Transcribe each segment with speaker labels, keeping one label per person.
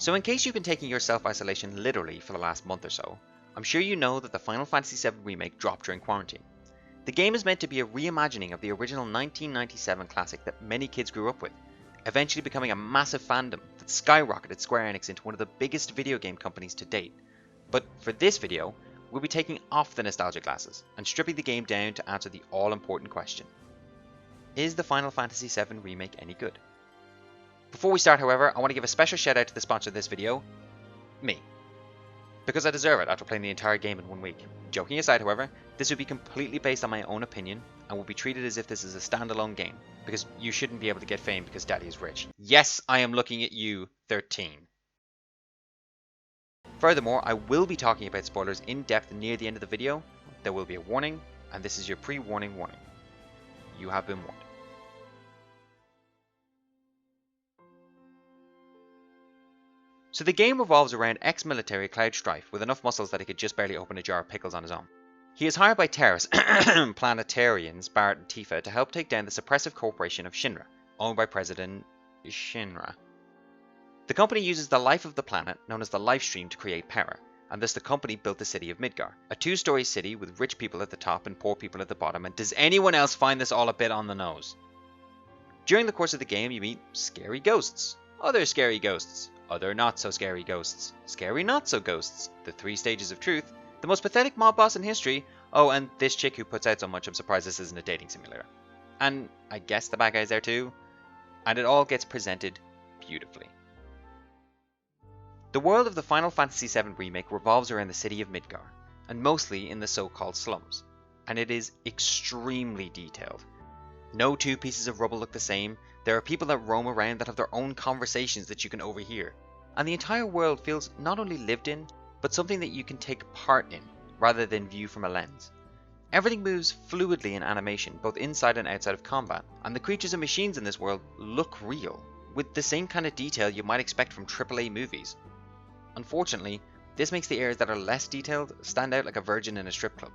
Speaker 1: So in case you've been taking your self-isolation literally for the last month or so, I'm sure you know that the Final Fantasy VII Remake dropped during quarantine. The game is meant to be a reimagining of the original 1997 classic that many kids grew up with, eventually becoming a massive fandom that skyrocketed Square Enix into one of the biggest video game companies to date. But for this video, we'll be taking off the nostalgia glasses and stripping the game down to answer the all-important question. Is the Final Fantasy VII Remake any good? Before we start, however, I want to give a special shout out to the sponsor of this video, me. Because I deserve it after playing the entire game in 1 week. Joking aside, however, this would be completely based on my own opinion and will be treated as if this is a standalone game, because you shouldn't be able to get fame because daddy is rich. Yes, I am looking at you, 13. Furthermore, I will be talking about spoilers in depth near the end of the video. There will be a warning, and this is your pre-warning warning. You have been warned. So the game revolves around ex-military Cloud Strife with enough muscles that he could just barely open a jar of pickles on his own. He is hired by terrorist planetarians Barrett and Tifa to help take down the suppressive corporation of Shinra, owned by President Shinra. The company uses the life of the planet, known as the Life Stream, to create power, and thus the company built the city of Midgar, a two-story city with rich people at the top and poor people at the bottom. And does anyone else find this all a bit on the nose? During the course of the game, you meet scary ghosts, other scary ghosts, other not so scary ghosts, scary not so ghosts, the 3 stages of truth, the most pathetic mob boss in history, oh, and this chick who puts out so much I'm surprised this isn't a dating simulator. And I guess the bad guy's there too. And it all gets presented beautifully. The world of the Final Fantasy VII Remake revolves around the city of Midgar, and mostly in the so-called slums, and it is extremely detailed. No 2 pieces of rubble look the same. There are people that roam around that have their own conversations that you can overhear. And the entire world feels not only lived in, but something that you can take part in, rather than view from a lens. Everything moves fluidly in animation, both inside and outside of combat, and the creatures and machines in this world look real, with the same kind of detail you might expect from AAA movies. Unfortunately, this makes the areas that are less detailed stand out like a virgin in a strip club.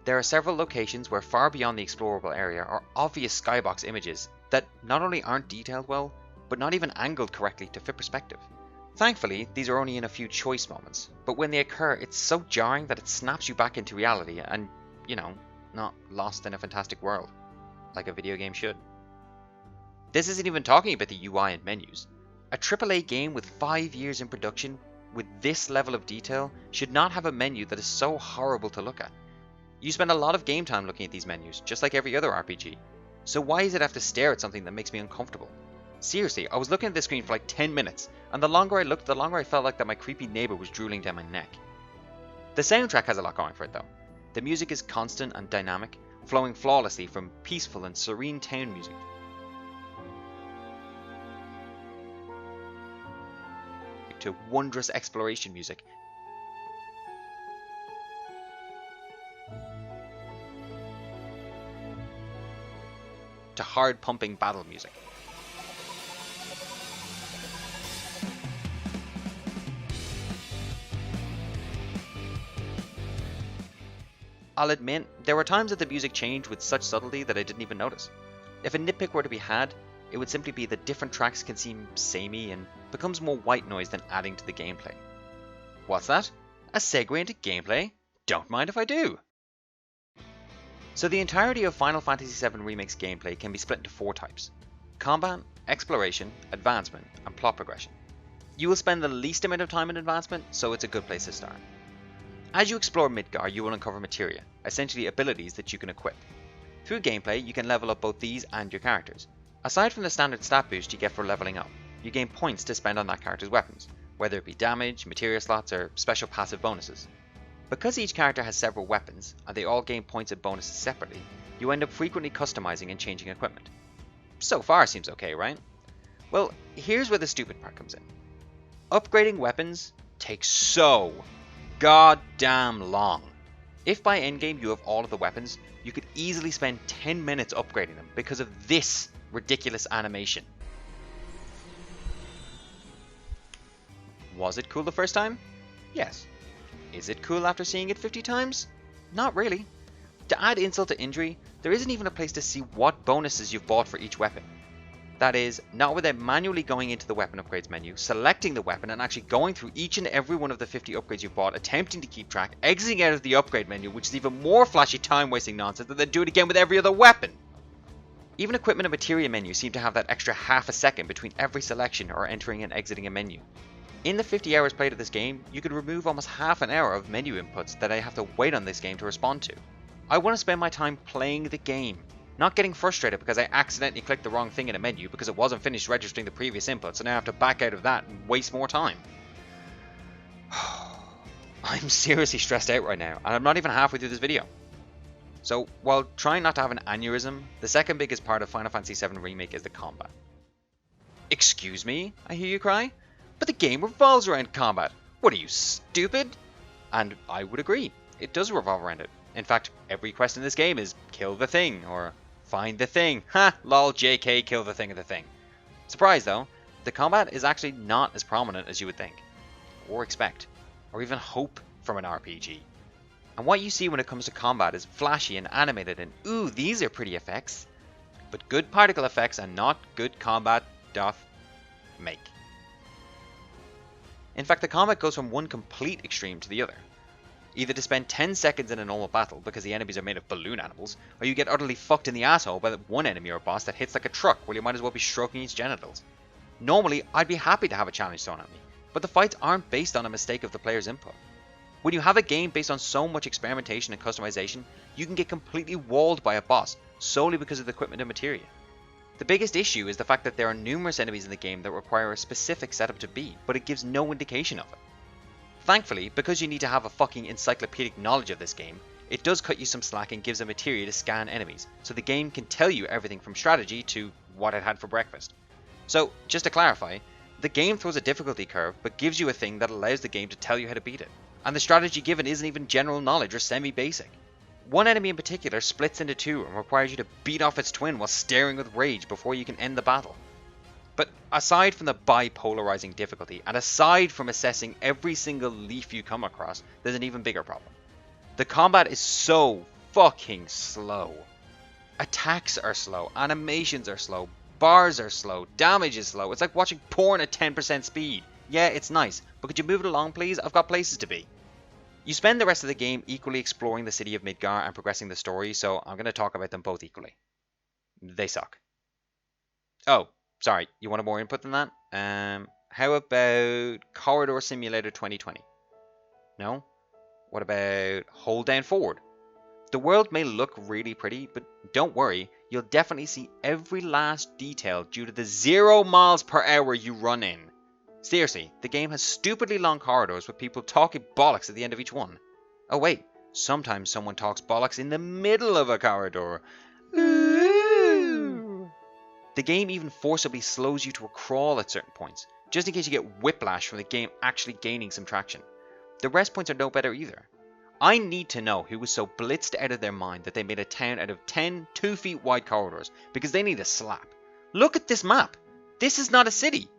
Speaker 1: There are several locations where far beyond the explorable area are obvious skybox images that not only aren't detailed well, but not even angled correctly to fit perspective. Thankfully, these are only in a few choice moments, but when they occur, it's so jarring that it snaps you back into reality and, you know, not lost in a fantastic world, like a video game should. This isn't even talking about the UI and menus. A AAA game with 5 years in production with this level of detail should not have a menu that is so horrible to look at. You spend a lot of game time looking at these menus, just like every other RPG. So why does it have to stare at something that makes me uncomfortable? Seriously, I was looking at the screen for like 10 minutes, and the longer I looked, the longer I felt like that my creepy neighbor was drooling down my neck. The soundtrack has a lot going for it though. The music is constant and dynamic, flowing flawlessly from peaceful and serene town music to wondrous exploration music to hard-pumping battle music. I'll admit, there were times that the music changed with such subtlety that I didn't even notice. If a nitpick were to be had, it would simply be that different tracks can seem samey and becomes more white noise than adding to the gameplay. What's that? A segue into gameplay? Don't mind if I do! So the entirety of Final Fantasy VII Remake's gameplay can be split into 4 types: combat, exploration, advancement, and plot progression. You will spend the least amount of time in advancement, so it's a good place to start. As you explore Midgar, you will uncover materia, essentially abilities that you can equip. Through gameplay, you can level up both these and your characters. Aside from the standard stat boost you get for leveling up, you gain points to spend on that character's weapons, whether it be damage, materia slots, or special passive bonuses. Because each character has several weapons, and they all gain points and bonuses separately, you end up frequently customizing and changing equipment. So far seems okay, right? Well, here's where the stupid part comes in. Upgrading weapons takes so goddamn long. If by endgame you have all of the weapons, you could easily spend 10 minutes upgrading them because of this ridiculous animation. Was it cool the first time? Yes. Is it cool after seeing it 50 times? Not really. To add insult to injury, there isn't even a place to see what bonuses you've bought for each weapon. That is, not without manually going into the weapon upgrades menu, selecting the weapon and actually going through each and every one of the 50 upgrades you bought, attempting to keep track, exiting out of the upgrade menu, which is even more flashy time wasting nonsense, and then do it again with every other weapon. Even equipment and materia menus seem to have that extra half a second between every selection or entering and exiting a menu. In the 50 hours played of this game, you could remove almost half an hour of menu inputs that I have to wait on this game to respond to. I want to spend my time playing the game, not getting frustrated because I accidentally clicked the wrong thing in a menu because it wasn't finished registering the previous input, so now I have to back out of that and waste more time. I'm seriously stressed out right now, and I'm not even halfway through this video. So, while trying not to have an aneurysm, the second biggest part of Final Fantasy VII Remake is the combat. Excuse me, I hear you cry? But the game revolves around combat. What are you, stupid? And I would agree, it does revolve around it. In fact, every quest in this game is kill the thing, or find the thing. Ha, lol, JK, kill the thing of the thing. Surprise though, the combat is actually not as prominent as you would think, or expect, or even hope from an RPG. And what you see when it comes to combat is flashy and animated and ooh, these are pretty effects. But good particle effects and not good combat doth make. In fact, the combat goes from one complete extreme to the other. Either to spend 10 seconds in a normal battle because the enemies are made of balloon animals, or you get utterly fucked in the asshole by that one enemy or boss that hits like a truck where you might as well be stroking its genitals. Normally, I'd be happy to have a challenge thrown at me, but the fights aren't based on a mistake of the player's input. When you have a game based on so much experimentation and customization, you can get completely walled by a boss solely because of the equipment and materia. The biggest issue is the fact that there are numerous enemies in the game that require a specific setup to beat, but it gives no indication of it. Thankfully, because you need to have a fucking encyclopedic knowledge of this game, it does cut you some slack and gives a materia to scan enemies, so the game can tell you everything from strategy to what it had for breakfast. So, just to clarify, the game throws a difficulty curve, but gives you a thing that allows the game to tell you how to beat it. And the strategy given isn't even general knowledge or semi-basic. One enemy in particular splits into two and requires you to beat off its twin while staring with rage before you can end the battle. But aside from the bipolarizing difficulty, and aside from assessing every single leaf you come across, there's an even bigger problem. The combat is so fucking slow. Attacks are slow, animations are slow, bars are slow, damage is slow. It's like watching porn at 10% speed. Yeah, it's nice, but could you move it along please? I've got places to be. You spend the rest of the game equally exploring the city of Midgar and progressing the story, so I'm going to talk about them both equally. They suck. Oh, sorry, you wanted more input than that? How about Corridor Simulator 2020? No? What about Hold Down Forward? The world may look really pretty, but don't worry, you'll definitely see every last detail due to the 0 miles per hour you run in. Seriously, the game has stupidly long corridors with people talking bollocks at the end of each one. Oh wait, sometimes someone talks bollocks in the middle of a corridor. Ooh. The game even forcibly slows you to a crawl at certain points, just in case you get whiplash from the game actually gaining some traction. The rest points are no better either. I need to know who was so blitzed out of their mind that they made a town out of 10 2-feet wide corridors, because they need a slap. Look at this map. This is not a city.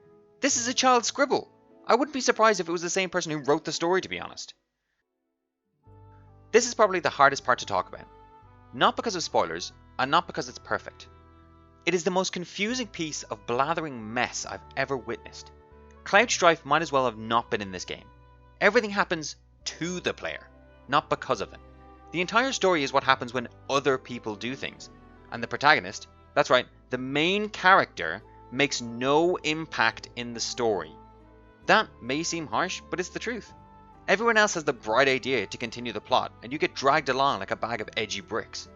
Speaker 1: This is a child's scribble. I wouldn't be surprised if it was the same person who wrote the story, to be honest. This is probably the hardest part to talk about. Not because of spoilers, and not because it's perfect. It is the most confusing piece of blathering mess I've ever witnessed. Cloud Strife might as well have not been in this game. Everything happens to the player, not because of them. The entire story is what happens when other people do things. And the protagonist, that's right, the main character, makes no impact in the story. That may seem harsh, but it's the truth. Everyone else has the bright idea to continue the plot, and you get dragged along like a bag of edgy bricks.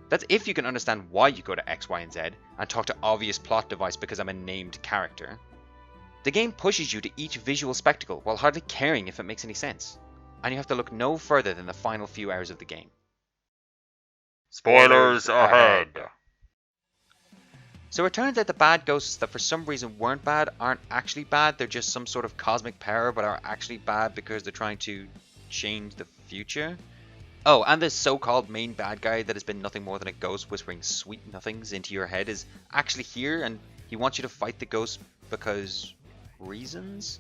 Speaker 1: That's if you can understand why you go to X, Y, and Z, and talk to obvious plot device because I'm a named character. The game pushes you to each visual spectacle while hardly caring if it makes any sense. And you have to look no further than the final few hours of the game.
Speaker 2: Spoilers ahead!
Speaker 1: So it turns out the bad ghosts that for some reason weren't bad aren't actually bad, they're just some sort of cosmic power but are actually bad because they're trying to change the future. Oh, and the so-called main bad guy that has been nothing more than a ghost whispering sweet nothings into your head is actually here, and he wants you to fight the ghost because reasons?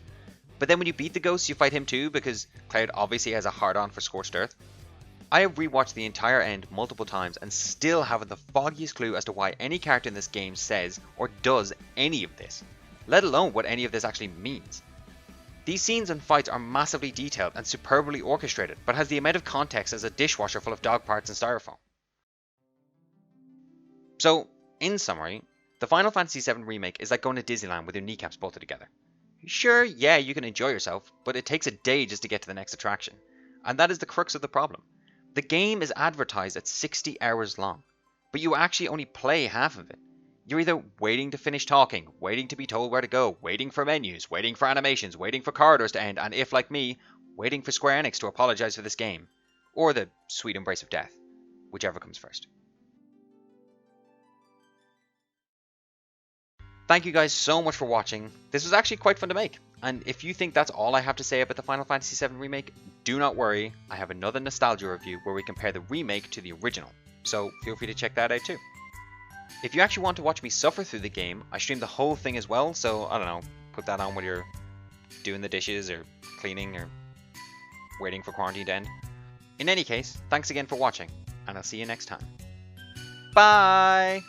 Speaker 1: But then when you beat the ghost you fight him too because Cloud obviously has a hard-on for Scorched Earth. I have rewatched the entire end multiple times and still haven't the foggiest clue as to why any character in this game says or does any of this, let alone what any of this actually means. These scenes and fights are massively detailed and superbly orchestrated, but has the amount of context as a dishwasher full of dog parts and styrofoam. So, in summary, the Final Fantasy VII Remake is like going to Disneyland with your kneecaps bolted together. Sure, yeah, you can enjoy yourself, but it takes a day just to get to the next attraction. And that is the crux of the problem. The game is advertised at 60 hours long, but you actually only play half of it. You're either waiting to finish talking, waiting to be told where to go, waiting for menus, waiting for animations, waiting for corridors to end, and if, like me, waiting for Square Enix to apologize for this game. Or the sweet embrace of death. Whichever comes first. Thank you guys so much for watching. This was actually quite fun to make. And if you think that's all I have to say about the Final Fantasy VII Remake, do not worry, I have another nostalgia review where we compare the remake to the original, so feel free to check that out too. If you actually want to watch me suffer through the game, I stream the whole thing as well, so I don't know, put that on when you're doing the dishes or cleaning or waiting for quarantine to end. In any case, thanks again for watching, and I'll see you next time. Bye!